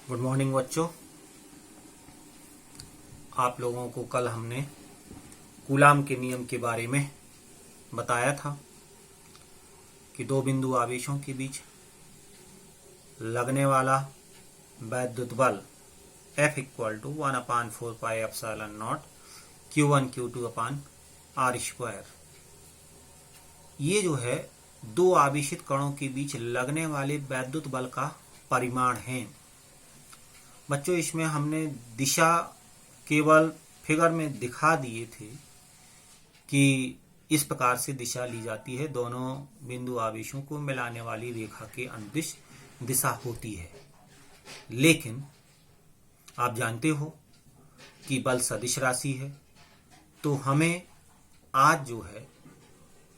Good morning बच्चों। आप लोगों को कल हमने कूलाम के नियम के बारे में बताया था कि दो बिंदु आवेशों के बीच लगने वाला वैद्युत बल F equal to 1/4πε0 Q1 Q2/r²। ये जो है दो आवेशित कणों के बीच लगने वाले वैद्युत बल का परिमाण है। बच्चों, इसमें हमने दिशा केवल फिगर में दिखा दिए थे कि इस प्रकार से दिशा ली जाती है, दोनों बिंदु आवेशों को मिलाने वाली रेखा के अनुदिश दिशा होती है। लेकिन आप जानते हो कि बल सदिश राशि है, तो हमें आज जो है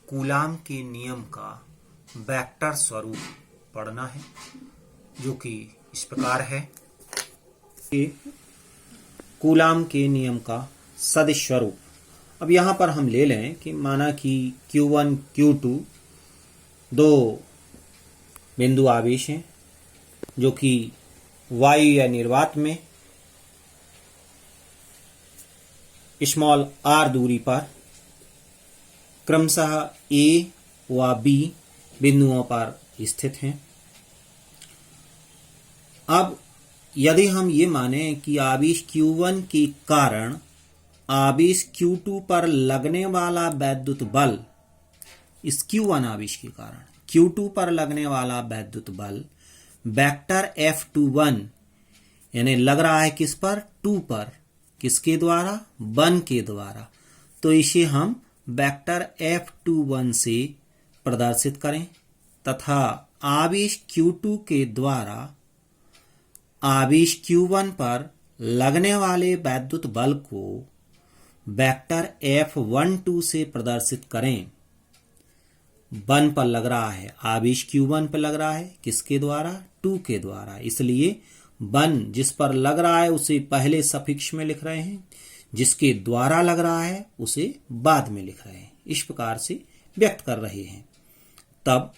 कूलाम के नियम का वेक्टर स्वरूप पढ़ना है, जो कि इस प्रकार है कि कूलाम के नियम का सदिश स्वरूप। अब यहां पर हम ले लें कि माना कि Q1 Q2 दो बिंदु आवेश हैं जो कि वायु या निर्वात में स्मॉल r दूरी पर क्रमशः A व B बिंदुओं पर स्थित हैं। अब यदि हम ये माने कि आवेश Q1 के कारण आवेश Q2 पर लगने वाला वैद्युत बल, इस Q1 आवेश के कारण Q2 पर लगने वाला वैद्युत बल वेक्टर F21 यानी लग रहा है किस पर, 2 पर, किसके द्वारा, 1 के द्वारा, तो इसे हम वेक्टर F21 से प्रदर्शित करें तथा आवेश Q2 के द्वारा आवेश Q1 पर लगने वाले वैद्युत बल को वेक्टर F12 से प्रदर्शित करें। 1 पर लग रहा है, आवेश Q1 पर लग रहा है, किसके द्वारा, 2 के द्वारा, इसलिए 1 जिस पर लग रहा है उसे पहले सफिक्स में लिख रहे हैं, जिसके द्वारा लग रहा है उसे बाद में लिख रहे हैं। इस प्रकार से व्यक्त कर रहे हैं। तब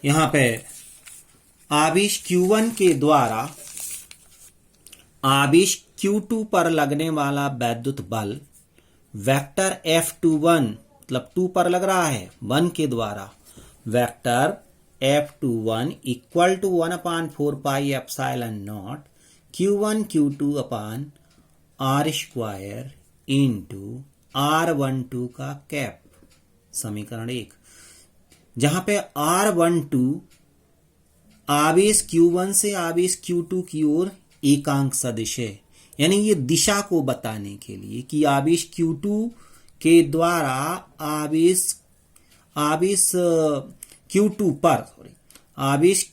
यहां पे आवेश Q1 के द्वारा आवेश Q2 पर लगने वाला वैद्युत बल वेक्टर F21 मतलब 2 पर लग रहा है, 1 के द्वारा, vector F21 equal to 1/4πε0 Q1 Q2/r² into R12 का कैप, समीकरण 1, जहां पे R12 आवेश Q1 से आवेश Q2 की ओर एकांक सदिश है, यानी ये दिशा को बताने के लिए कि आवेश Q2 के द्वारा आवेश Q2 पर आवेश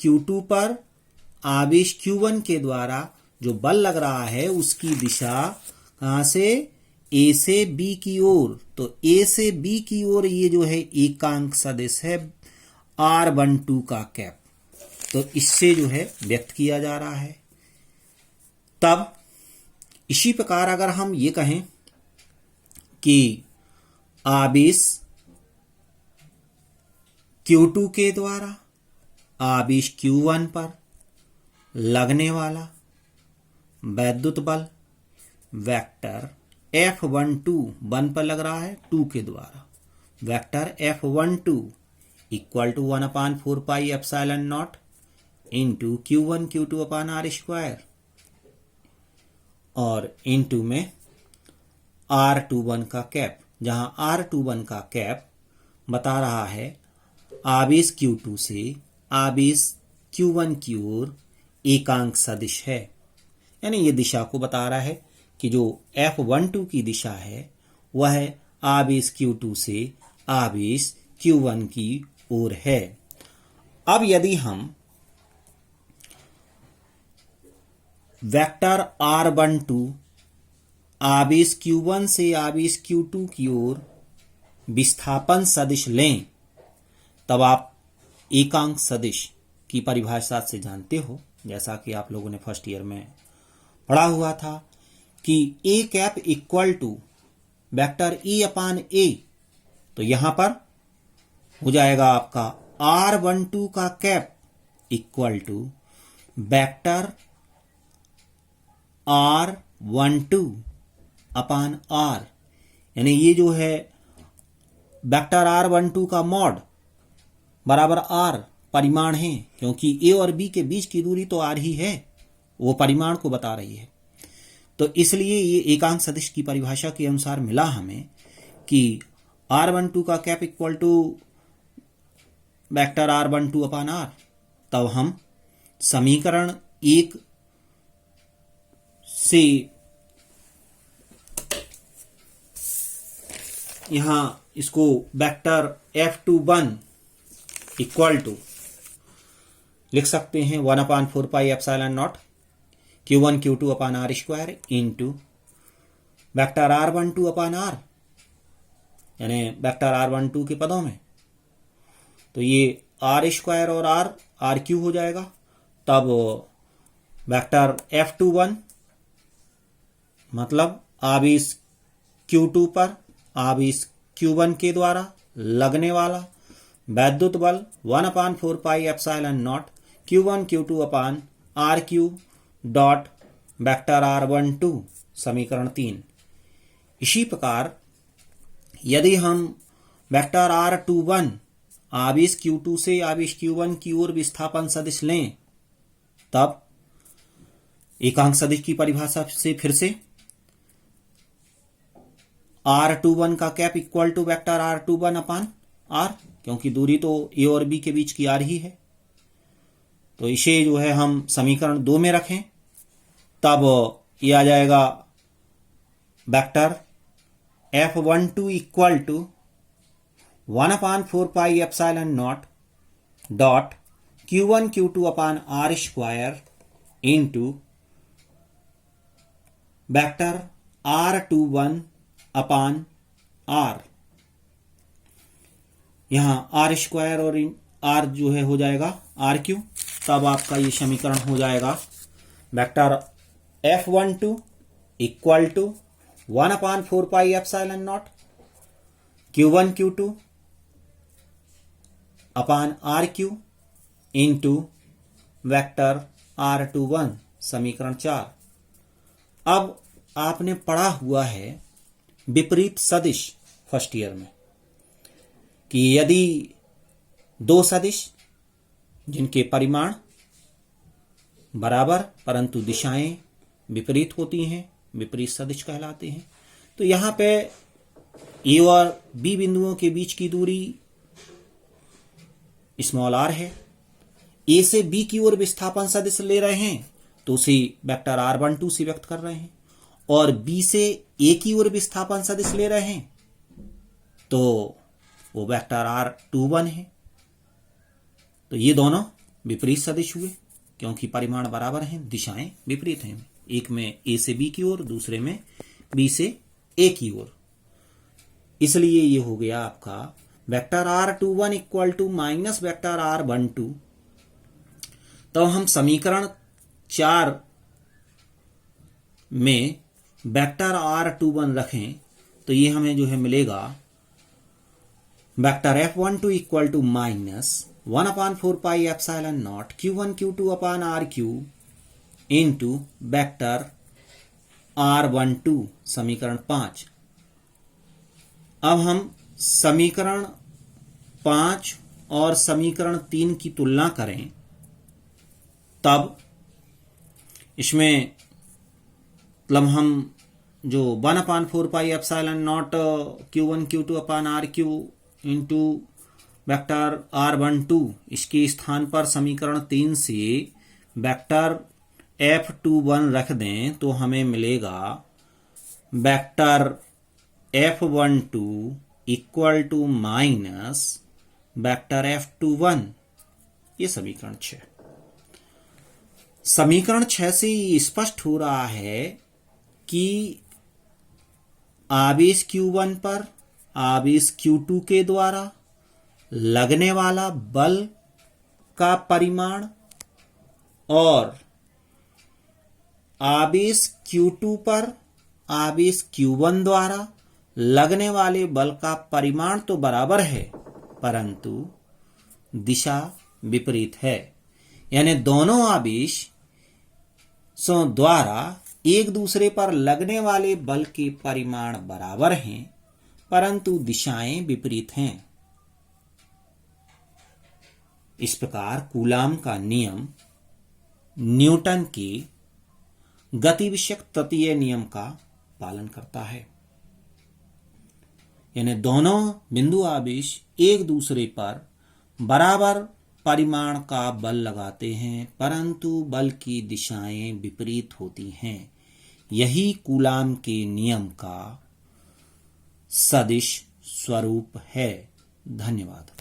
Q1 के द्वारा जो बल लग रहा है उसकी दिशा कहां से, A से B की ओर, तो A से B की ओर ये जो है एकांक सदिश है R12 का कैप, तो इससे जो है व्यक्त किया जा रहा है। तब इसी प्रकार अगर हम ये कहें कि आवेश Q2 के द्वारा आवेश Q1 पर लगने वाला वैद्युत बल वेक्टर F12 1 पर लग रहा है, 2 के द्वारा, vector F12 equal to 1/4πε0 into Q1 Q2/r², और इंटू में R21 का कैप, जहां R21 का कैप बता रहा है आवेश Q2 से आवेश Q1 की ओर एकांक सदिश है, यानी ये दिशा को बता रहा है कि जो F12 की दिशा है वह है आवेश Q2 से आवेश Q1 की ओर है। अब यदि हम वेक्टर R12 आवेश Q1 से आवेश Q2 की ओर विस्थापन सदिश लें, तब आप एकांक सदिश की परिभाषा से जानते हो, जैसा कि आप लोगों ने फर्स्ट ईयर में पढ़ा हुआ था कि A cap equal to vector E/A, तो यहां पर हो जाएगा आपका R12 का cap equal to vector R12 upon R, यानी ये जो है वेक्टर R12 का मॉड बराबर R परिमाण है, क्योंकि A और B के बीच की दूरी तो R ही है, वो परिमाण को बता रही है। तो इसलिए ये एकांक सदिश की परिभाषा के अनुसार मिला हमें कि R12 का cap equal to vector R12 upon R। तब हम समीकरण 1 से यहां इसको वेक्टर F21 इक्वल टू लिख सकते हैं 1/4 pi epsilon nought Q1 Q2 upon R square into vector R12 upon R, यानी वेक्टर R12 के पदों में। तो ये R स्क्वायर और R क्यू हो जाएगा। तब वेक्टर F21 मतलब आवेश Q2 पर आवेश Q1 के द्वारा लगने वाला वैद्युत बल 1/4 pi epsilon nought Q1 Q2 upon R Q dot vector R12, समीकरण 3। इसी प्रकार यदि हम वेक्टर R21 आवेश Q2 से आवेश Q1 की ओर विस्थापन सदिश लें, तब एकांक सदिश की परिभाषा से फिर से R21 का cap equal to vector R21 upon R, क्योंकि दूरी तो A और B के बीच की R ही है। तो इसे जो है हम समीकरण 2 में रखें, तब ये आ जाएगा vector F12 equal to 1/4 pi epsilon nought dot Q1 Q2 upon R square into vector R21 upon R। यहां R स्क्वायर और R जो है हो जाएगा R क्यू। तब आपका ये समीकरण हो जाएगा vector F12 equal to 1/4 pi epsilon nought Q1 Q2 upon R cube into vector R21, समीकरण 4। अब आपने पढ़ा हुआ है विपरीत सदिश फर्स्ट ईयर में कि यदि दो सदिश जिनके परिमाण बराबर परंतु दिशाएं विपरीत होती हैं विपरीत सदिश कहलाते हैं। तो यहां पे ए और बी बिंदुओं के बीच की दूरी स्मॉल r है। ए से बी की ओर विस्थापन सदिश ले रहे हैं तो उसे वेक्टर R12 से व्यक्त कर रहे हैं, और बी से ए की ओर विस्थापन सदिश ले रहे हैं तो वो वेक्टर R21 है। तो ये दोनों विपरीत सदिश हुए क्योंकि परिमाण बराबर हैं, दिशाएं विपरीत हैं। एक में ए से बी की ओर, दूसरे में बी से ए की ओर। इसलिए ये हो गया आपका vector R21 equal to minus vector R12। तो हम समीकरण 4 में वेक्टर R21 रखें तो ये हमें जो है मिलेगा vector F12 equal to minus 1/4 pi epsilon nought Q1 Q2 upon R cube into vector R12, समीकरण 5। अब हम समीकरण 5 और समीकरण 3 की तुलना करें, तब इसमें मतलब हम जो 1/4 pi epsilon nought Q1 Q2 upon R cube into vector R12, इसके स्थान पर समीकरण 3 से वेक्टर F21 रख दें तो हमें मिलेगा vector F12 equal to minus vector F21। ये समीकरण 6। समीकरण 6 से स्पष्ट हो रहा है कि आवेश Q1 पर आवेश Q2 के द्वारा लगने वाला बल का परिमाण और आवेश Q2 पर आवेश Q1 द्वारा लगने वाले बल का परिमाण तो बराबर है परंतु दिशा विपरीत है। यानी दोनों आवेशों द्वारा एक दूसरे पर लगने वाले बल के परिमाण बराबर हैं, परंतु दिशाएं विपरीत हैं। इस प्रकार कूलाम का नियम न्यूटन के गतिविषयक तृतीय नियम का पालन करता है। यानी दोनों बिंदु आवेश एक दूसरे पर बराबर परिमाण का बल लगाते हैं, परंतु बल की दिशाएं विपरीत होती हैं। यही कूलाम के नियम का सदिश स्वरूप है। धन्यवाद।